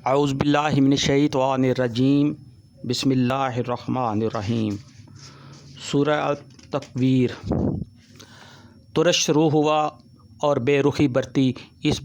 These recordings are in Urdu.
اعوذ باللہ من الشیطان الرجیم بسم اللہ الرحمن الرحیم۔ سورہ التکویر۔ ترش شروع ہوا اور بے رخی برتی اس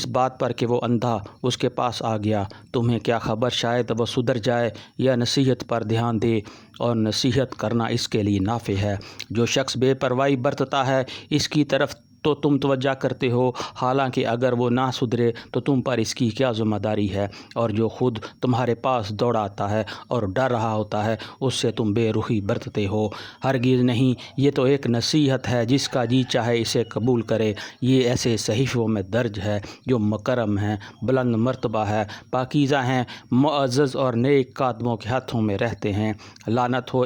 بات پر کہ وہ اندھا اس کے پاس آ گیا۔ تمہیں کیا خبر، شاید وہ سدھر جائے یا نصیحت پر دھیان دے، اور نصیحت کرنا اس کے لیے نافع ہے۔ جو شخص بے پرواہی برتتا ہے اس کی طرف تو تم توجہ کرتے ہو، حالانکہ اگر وہ نہ سدھرے تو تم پر اس کی کیا ذمہ داری ہے۔ اور جو خود تمہارے پاس دوڑ آتا ہے اور ڈر رہا ہوتا ہے اس سے تم بے رخی برتتے ہو۔ ہرگز نہیں، یہ تو ایک نصیحت ہے، جس کا جی چاہے اسے قبول کرے۔ یہ ایسے صحیفوں میں درج ہے جو مکرم ہیں، بلند مرتبہ ہے، پاکیزہ ہیں، معزز اور نیک کاتبوں کے ہاتھوں میں رہتے ہیں۔ لعنت ہو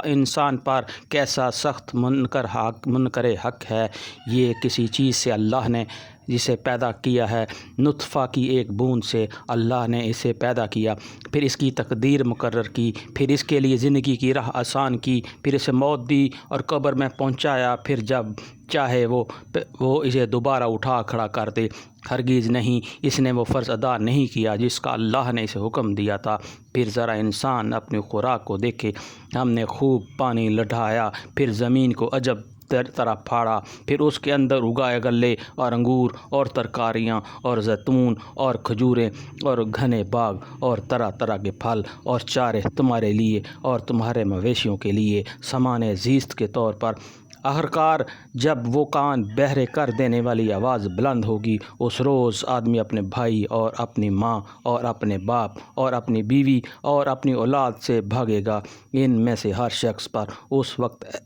انسان پر، کیسا سخت منکر حق ہے یہ۔ کسی چیز سے اللہ نے جسے پیدا کیا ہے، نطفہ کی ایک بوند سے اللہ نے اسے پیدا کیا، پھر اس کی تقدیر مقرر کی، پھر اس کے لیے زندگی کی راہ آسان کی، پھر اسے موت دی اور قبر میں پہنچایا، پھر جب چاہے وہ اسے دوبارہ اٹھا کھڑا کر دے۔ ہرگز نہیں، اس نے وہ فرض ادا نہیں کیا جس کا اللہ نے اسے حکم دیا تھا۔ پھر ذرا انسان اپنی خوراک کو دیکھے، ہم نے خوب پانی لٹھایا، پھر زمین کو عجب طرح پھاڑا، پھر اس کے اندر اگائے غلے اور انگور اور ترکاریاں اور زیتون اور کھجوریں اور گھنے باغ اور طرح طرح کے پھل اور چارے تمہارے لیے اور تمہارے مویشیوں کے لیے، سامان زیست کے طور پر۔ آخرکار جب وہ کان بہرے کر دینے والی آواز بلند ہوگی، اس روز آدمی اپنے بھائی اور اپنی ماں اور اپنے باپ اور اپنی بیوی اور اپنی اولاد سے بھاگے گا۔ ان میں سے ہر شخص پر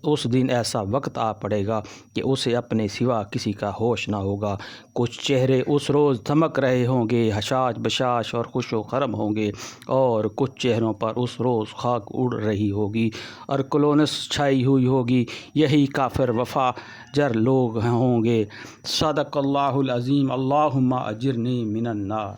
اس دن ایسا وقت آ پڑے گا کہ اسے اپنے سوا کسی کا ہوش نہ ہوگا۔ کچھ چہرے اس روز دھمک رہے ہوں گے، حشاش بشاش اور خوش و خرم ہوں گے، اور کچھ چہروں پر اس روز خاک اڑ رہی ہوگی اور کلونس چھائی ہوئی ہوگی۔ یہی کافر وفاجر لوگ ہوں گے۔ صدق اللہ العظیم۔ اللہم اجرنی من النار۔